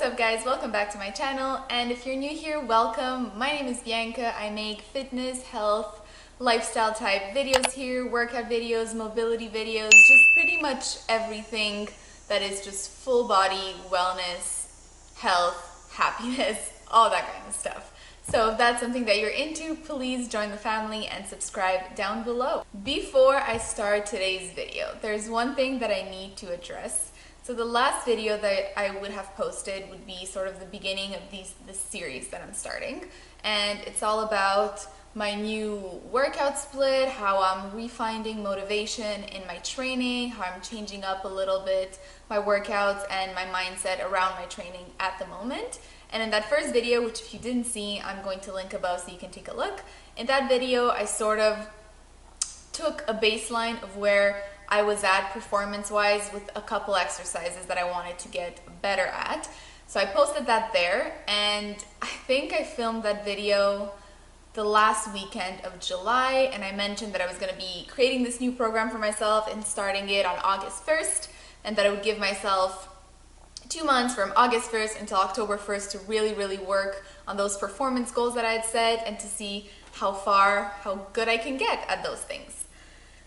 What's up guys, welcome back to my channel, and if you're new here, welcome. My name is Bianca. I make fitness, health, lifestyle type videos here, workout videos, mobility videos, just pretty much everything that is just full body wellness, health, happiness, all that kind of stuff. So if that's something that you're into, please join the family and subscribe down below. Before I start today's video, there's one thing that I need to address. So the last video that I would have posted would be sort of the beginning of this series that I'm starting, and it's all about my new workout split, how I'm refinding motivation in my training, how I'm changing up a little bit my workouts and my mindset around my training at the moment. And in that first video, which if you didn't see, I'm going to link above so you can take a look. In that video, I sort of took a baseline of where I was at performance-wise with a couple exercises that I wanted to get better at. So I posted that there, and I think I filmed that video the last weekend of July, and I mentioned that I was going to be creating this new program for myself and starting it on August 1st, and that I would give myself 2 months from August 1st until October 1st to really work on those performance goals that I had set and to see how good I can get at those things.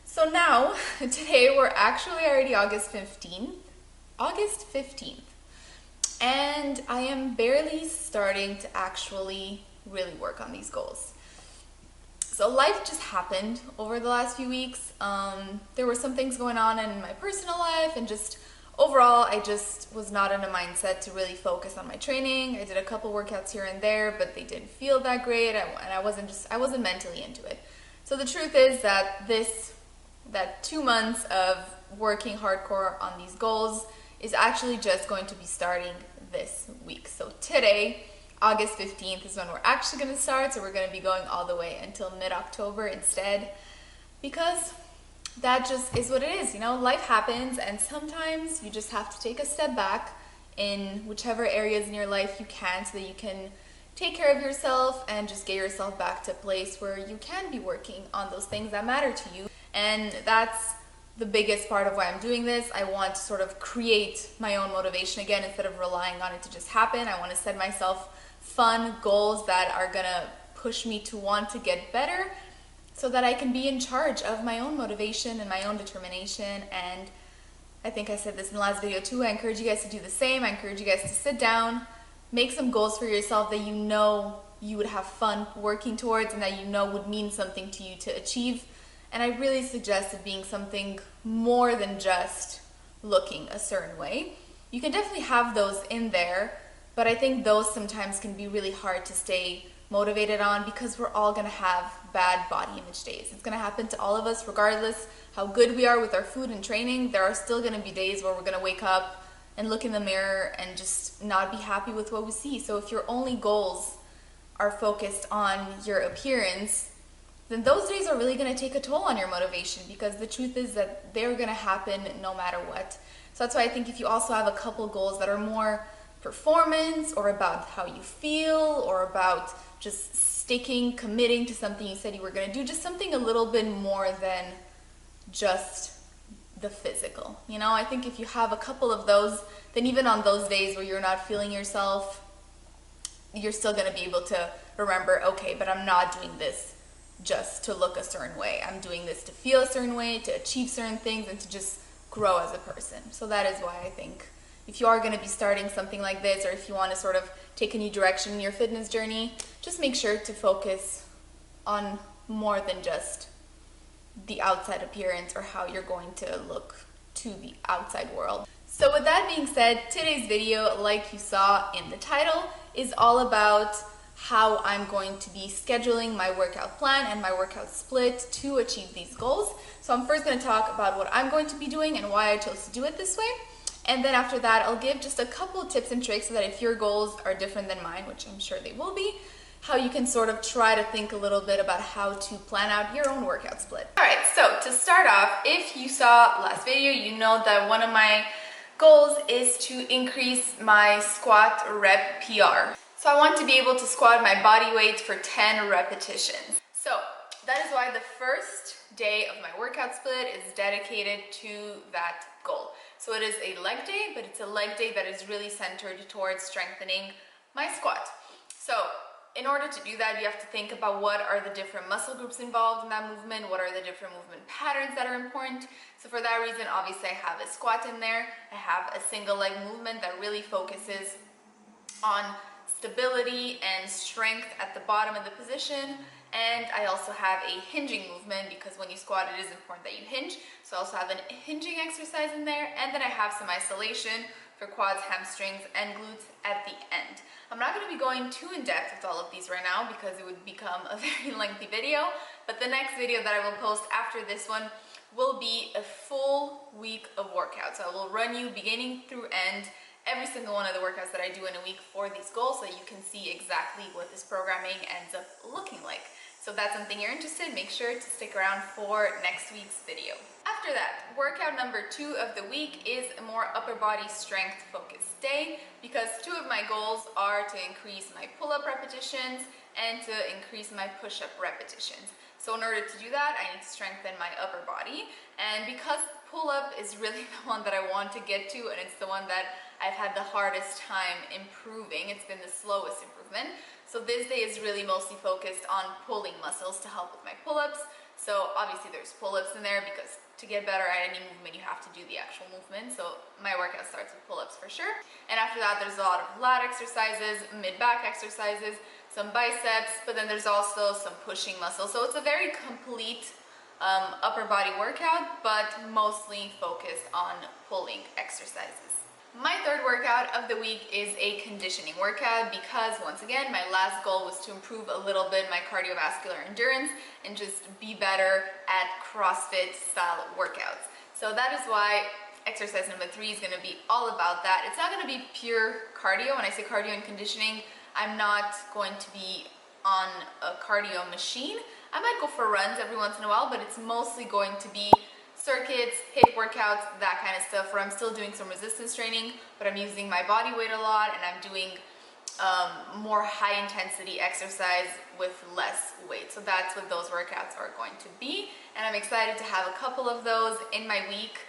So now, today we're actually already August 15th, and I am barely starting to actually really work on these goals. So life just happened over the last few weeks. There were some things going on in my personal life, and just overall I just was not in a mindset to really focus on my training. I did a couple workouts here and there, but they didn't feel that great, and I wasn't mentally into it. So the truth is that that 2 months of working hardcore on these goals is actually just going to be starting this week. So today, August 15th, is when we're actually going to start. So we're going to be going all the way until mid-October instead, because that just is what it is. You know, life happens, and sometimes you just have to take a step back in whichever areas in your life you can, so that you can take care of yourself and just get yourself back to a place where you can be working on those things that matter to you. And that's the biggest part of why I'm doing this. I want to sort of create my own motivation again instead of relying on it to just happen. I want to set myself fun goals that are gonna push me to want to get better, so that I can be in charge of my own motivation and my own determination. And I think I said this in the last video too, I encourage you guys to do the same. I encourage you guys to sit down, make some goals for yourself that you know you would have fun working towards and that you know would mean something to you to achieve. And I really suggest it being something more than just looking a certain way. You can definitely have those in there, but I think those sometimes can be really hard to stay motivated on, because we're all gonna have bad body image days. It's gonna happen to all of us, regardless how good we are with our food and training. There are still gonna be days where we're gonna wake up and look in the mirror and just not be happy with what we see. So if your only goals are focused on your appearance, then those days are really going to take a toll on your motivation, because the truth is that they're going to happen no matter what. So that's why I think if you also have a couple goals that are more performance, or about how you feel, or about just committing to something you said you were going to do, just something a little bit more than just the physical. You know, I think if you have a couple of those, then even on those days where you're not feeling yourself, you're still going to be able to remember, okay, but I'm not doing this just to look a certain way. I'm doing this to feel a certain way, to achieve certain things, and to just grow as a person. So that is why I think if you are going to be starting something like this, or if you want to sort of take a new direction in your fitness journey, just make sure to focus on more than just the outside appearance or how you're going to look to the outside world. So with that being said, today's video, like you saw in the title, is all about how I'm going to be scheduling my workout plan and my workout split to achieve these goals. So I'm first going to talk about what I'm going to be doing and why I chose to do it this way. And then after that, I'll give just a couple tips and tricks so that if your goals are different than mine, which I'm sure they will be, how you can sort of try to think a little bit about how to plan out your own workout split. All right, so to start off, if you saw last video, you know that one of my goals is to increase my squat rep PR. So I want to be able to squat my body weight for 10 repetitions. So that is why the first day of my workout split is dedicated to that goal. So it is a leg day, but it's a leg day that is really centered towards strengthening my squat. So in order to do that, you have to think about what are the different muscle groups involved in that movement, what are the different movement patterns that are important. So for that reason, obviously I have a squat in there. I have a single leg movement that really focuses on stability and strength at the bottom of the position. And I also have a hinging movement because when you squat, it is important that you hinge. So I also have a hinging exercise in there. And then I have some isolation for quads, hamstrings, and glutes at the end. I'm not going to be going too in depth with all of these right now because it would become a very lengthy video. But the next video that I will post after this one will be a full week of workouts. So I will run you beginning through end every single one of the workouts that I do in a week for these goals so you can see exactly what this programming ends up looking like. So if that's something you're interested in, make sure to stick around for next week's video. After that, workout number 2 of the week is a more upper body strength focused day because 2 of my goals are to increase my pull-up repetitions and to increase my push-up repetitions. So in order to do that, I need to strengthen my upper body. And because pull-up is really the one that I want to get to, and it's the one that I've had the hardest time improving, it's been the slowest improvement. So this day is really mostly focused on pulling muscles to help with my pull-ups. So obviously there's pull-ups in there because to get better at any movement, you have to do the actual movement. So my workout starts with pull-ups for sure. And after that, there's a lot of lat exercises, mid-back exercises, some biceps, but then there's also some pushing muscles. So it's a very complete upper body workout, but mostly focused on pulling exercises. My third workout of the week is a conditioning workout because once again, my last goal was to improve a little bit my cardiovascular endurance and just be better at CrossFit style workouts. So that is why exercise number 3 is going to be all about that. It's not going to be pure cardio. When I say cardio and conditioning, I'm not going to be on a cardio machine. I might go for runs every once in a while, but it's mostly going to be circuits, HIIT workouts, that kind of stuff, where I'm still doing some resistance training, but I'm using my body weight a lot and I'm doing more high intensity exercise with less weight. So that's what those workouts are going to be. And I'm excited to have a couple of those in my week.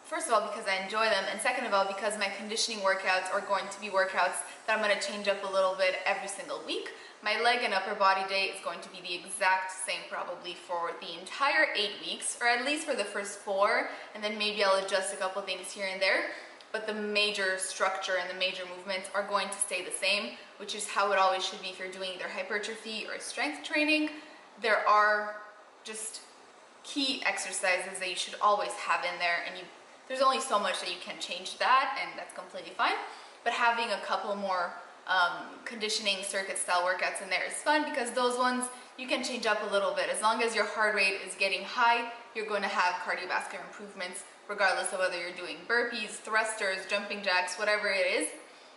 First of all, because I enjoy them, and second of all, because my conditioning workouts are going to be workouts that I'm going to change up a little bit every single week. My leg and upper body day is going to be the exact same probably for the entire 8 weeks, or at least for the first 4, and then maybe I'll adjust a couple things here and there. But the major structure and the major movements are going to stay the same, which is how it always should be if you're doing either hypertrophy or strength training. There are just key exercises that you should always have in there, and there's only so much that you can change that, and that's completely fine. But having a couple more conditioning circuit style workouts in there is fun because those ones you can change up a little bit. As long as your heart rate is getting high, you're going to have cardiovascular improvements regardless of whether you're doing burpees, thrusters, jumping jacks, whatever it is.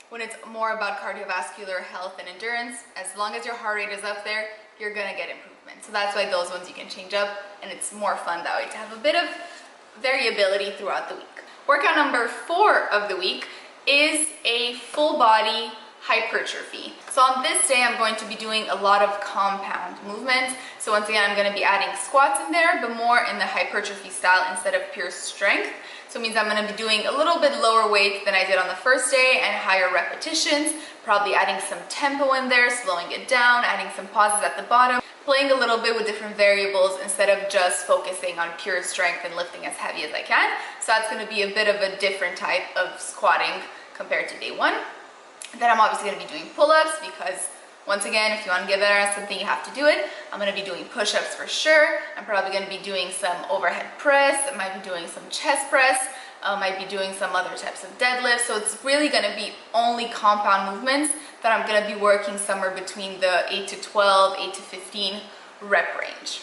When it's more about cardiovascular health and endurance, as long as your heart rate is up there, you're going to get improvement. So that's why those ones you can change up, and it's more fun that way to have a bit of variability throughout the week. Workout number 4 of the week is a full body hypertrophy. So on this day, I'm going to be doing a lot of compound movements. So once again, I'm going to be adding squats in there, but more in the hypertrophy style instead of pure strength. So it means I'm going to be doing a little bit lower weight than I did on the first day and higher repetitions, probably adding some tempo in there, slowing it down, adding some pauses at the bottom, playing a little bit with different variables instead of just focusing on pure strength and lifting as heavy as I can. So that's going to be a bit of a different type of squatting compared to day 1. Then I'm obviously going to be doing pull-ups because, once again, if you want to get better at something, you have to do it. I'm going to be doing push-ups for sure. I'm probably going to be doing some overhead press. I might be doing some chest press. I might be doing some other types of deadlifts. So it's really going to be only compound movements that I'm going to be working somewhere between the 8 to 12, 8 to 15 rep range.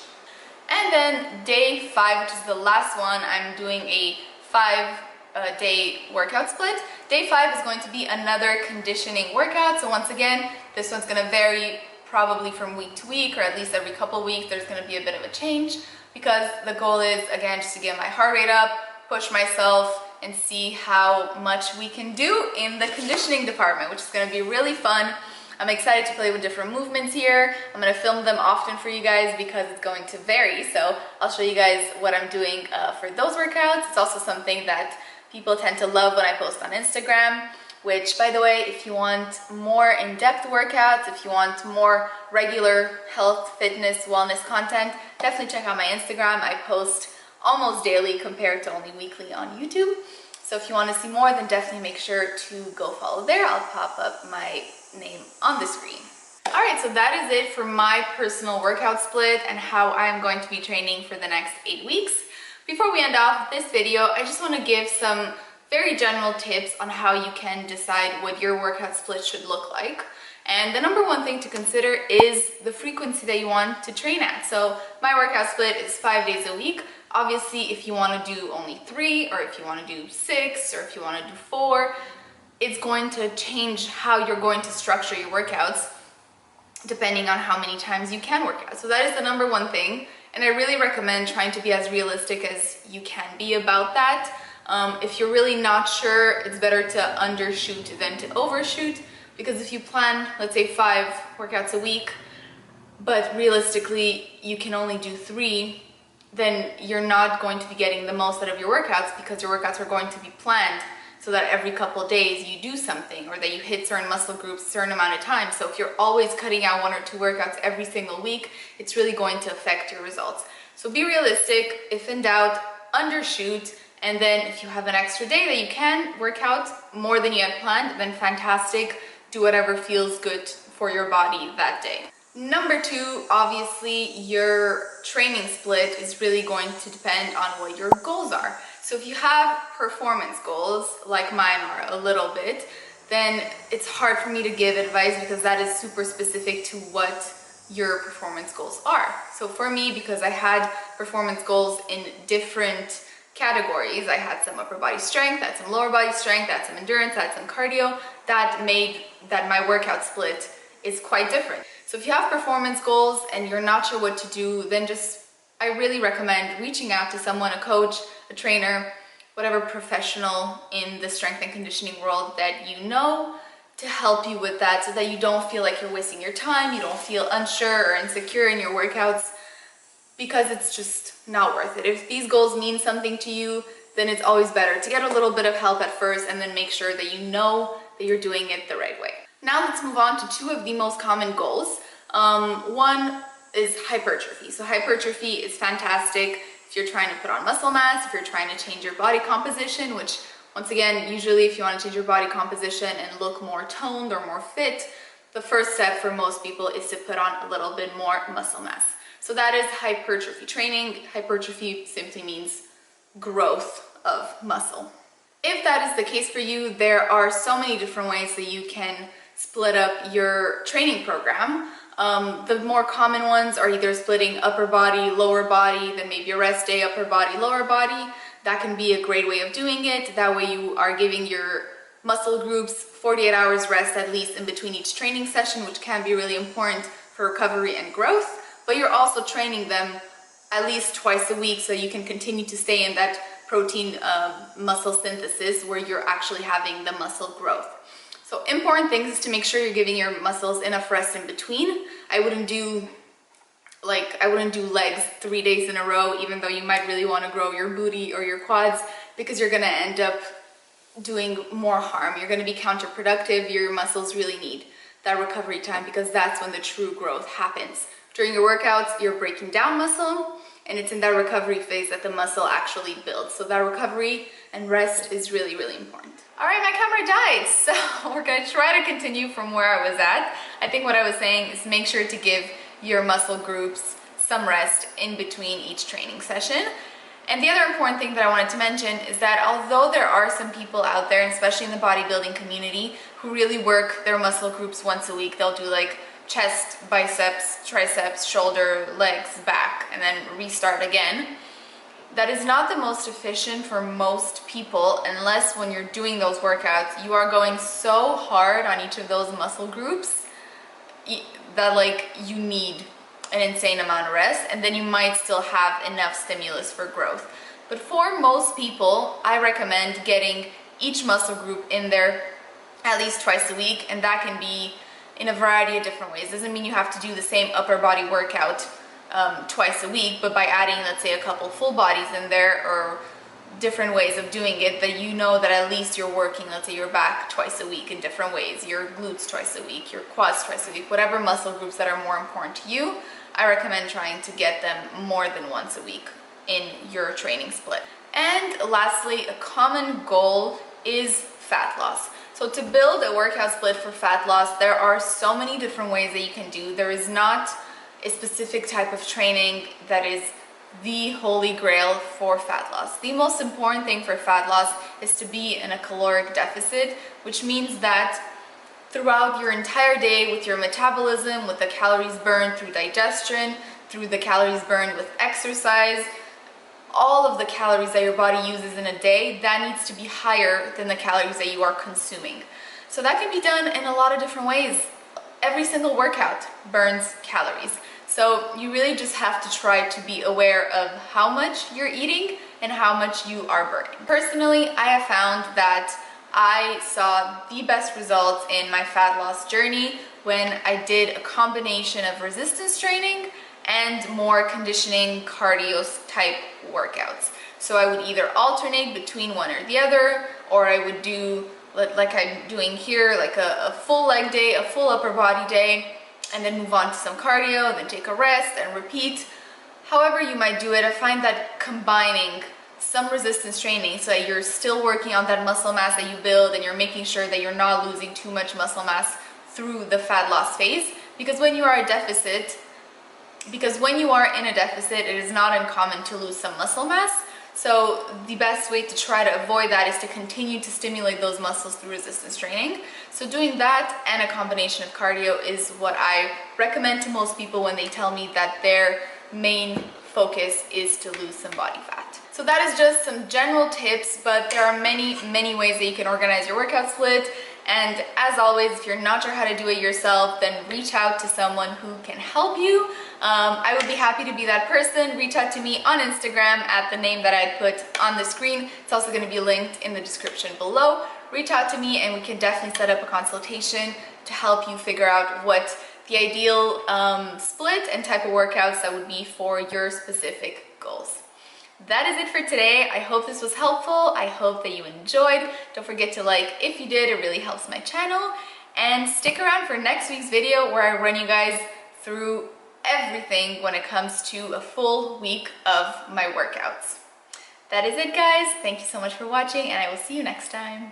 And then day 5, which is the last one, I'm doing a 5-day workout split. Day 5 is going to be another conditioning workout. So once again, this one's going to vary probably from week to week, or at least every couple weeks there's going to be a bit of a change because the goal is, again, just to get my heart rate up, push myself, and see how much we can do in the conditioning department, which is going to be really fun. I'm excited to play with different movements here. I'm going to film them often for you guys because it's going to vary. So I'll show you guys what I'm doing for those workouts. It's also something that people tend to love when I post on Instagram, which, by the way, if you want more in-depth workouts, if you want more regular health, fitness, wellness content, definitely check out my Instagram. I post almost daily compared to only weekly on YouTube. So if you want to see more, then definitely make sure to go follow there. I'll pop up my name on the screen. All right, so that is it for my personal workout split and how I'm going to be training for the next 8 weeks. Before we end off this video, I just want to give some very general tips on how you can decide what your workout split should look like. And the number one thing to consider is the frequency that you want to train at. So my workout split is 5 days a week. Obviously, if you want to do only 3, or if you want to do 6, or if you want to do 4, it's going to change how you're going to structure your workouts depending on how many times you can work out. So that is the number one thing. And I really recommend trying to be as realistic as you can be about that. If you're really not sure, it's better to undershoot than to overshoot, because if you plan, let's say 5 workouts a week, but realistically you can only do 3, then you're not going to be getting the most out of your workouts, because your workouts are going to be planned so that every couple of days you do something, or that you hit certain muscle groups a certain amount of time. So if you're always cutting out 1 or 2 workouts every single week, it's really going to affect your results. So be realistic. If in doubt, undershoot. And then if you have an extra day that you can work out more than you had planned, then fantastic. Do whatever feels good for your body that day. Number 2, obviously your training split is really going to depend on what your goals are. So if you have performance goals, like mine are a little bit, then it's hard for me to give advice, because that is super specific to what your performance goals are. So for me, because I had performance goals in different categories, I had some upper body strength, I had some lower body strength, I had some endurance, I had some cardio, that made that my workout split is quite different. So if you have performance goals and you're not sure what to do, then I really recommend reaching out to someone, a coach, a trainer, whatever professional in the strength and conditioning world that you know, to help you with that, so that you don't feel like you're wasting your time, you don't feel unsure or insecure in your workouts, because it's just not worth it. If these goals mean something to you, then it's always better to get a little bit of help at first, and then make sure that you know that you're doing it the right way. Now let's move on to 2 of the most common goals. One is hypertrophy. So hypertrophy is fantastic if you're trying to put on muscle mass, if you're trying to change your body composition, which, once again, usually if you want to change your body composition and look more toned or more fit, the first step for most people is to put on a little bit more muscle mass. So that is hypertrophy training. Hypertrophy simply means growth of muscle. If that is the case for you, there are so many different ways that you can split up your training program. The more common ones are either splitting upper body, lower body, then maybe a rest day, upper body, lower body. That can be a great way of doing it. That way you are giving your muscle groups 48 hours rest at least in between each training session, which can be really important for recovery and growth. But you're also training them at least twice a week, so you can continue to stay in that protein muscle synthesis where you're actually having the muscle growth. So important things is to make sure you're giving your muscles enough rest in between. I wouldn't do legs 3 days in a row, even though you might really want to grow your booty or your quads, because you're going to end up doing more harm. You're going to be counterproductive. Your muscles really need that recovery time, because that's when the true growth happens. During your workouts, you're breaking down muscle, and it's in that recovery phase that the muscle actually builds. So that recovery and rest is really, really important. All right, my camera died, so we're gonna try to continue from where I was at. I think what I was saying is make sure to give your muscle groups some rest in between each training session. And the other important thing that I wanted to mention is that although there are some people out there, especially in the bodybuilding community, who really work their muscle groups once a week, they'll do like chest, biceps, triceps, shoulder, legs, back, and then restart again. That is not the most efficient for most people, unless when you're doing those workouts, you are going so hard on each of those muscle groups that like you need an insane amount of rest, and then you might still have enough stimulus for growth. But for most people, I recommend getting each muscle group in there at least twice a week, and that can be in a variety of different ways. Doesn't mean you have to do the same upper body workout twice a week, but by adding, let's say, a couple full bodies in there, or different ways of doing it, that you know that at least you're working, let's say, your back twice a week in different ways, your glutes twice a week, your quads twice a week, whatever muscle groups that are more important to you, I recommend trying to get them more than once a week in your training split. And lastly, a common goal is fat loss. So to build a workout split for fat loss, there are so many different ways that you can do. There is not a specific type of training that is the holy grail for fat loss. The most important thing for fat loss is to be in a caloric deficit, which means that throughout your entire day, with your metabolism, with the calories burned through digestion, through the calories burned with exercise, all of the calories that your body uses in a day, that needs to be higher than the calories that you are consuming. So that can be done in a lot of different ways. Every single workout burns calories. So you really just have to try to be aware of how much you're eating and how much you are burning. Personally, I have found that I saw the best results in my fat loss journey when I did a combination of resistance training and more conditioning cardio type workouts. So I would either alternate between one or the other, or I would do, like I'm doing here, like a full leg day, a full upper body day, and then move on to some cardio, then take a rest and repeat. However you might do it, I find that combining some resistance training so that you're still working on that muscle mass that you build, and you're making sure that you're not losing too much muscle mass through the fat loss phase, because when you are in a deficit, it is not uncommon to lose some muscle mass. So the best way to try to avoid that is to continue to stimulate those muscles through resistance training. So doing that and a combination of cardio is what I recommend to most people when they tell me that their main focus is to lose some body fat. So that is just some general tips, but there are many ways that you can organize your workout split. And as always, if you're not sure how to do it yourself, then reach out to someone who can help you. I would be happy to be that person. Reach out to me on Instagram at the name that I put on the screen. It's also going to be linked in the description below. Reach out to me and we can definitely set up a consultation to help you figure out what the ideal split and type of workouts that would be for your specific goals. That is it for today. I hope this was helpful. I hope that you enjoyed. Don't forget to like if you did. It really helps my channel. And stick around for next week's video where I run you guys through everything when it comes to a full week of my workouts. That is it, guys. Thank you so much for watching, and I will see you next time.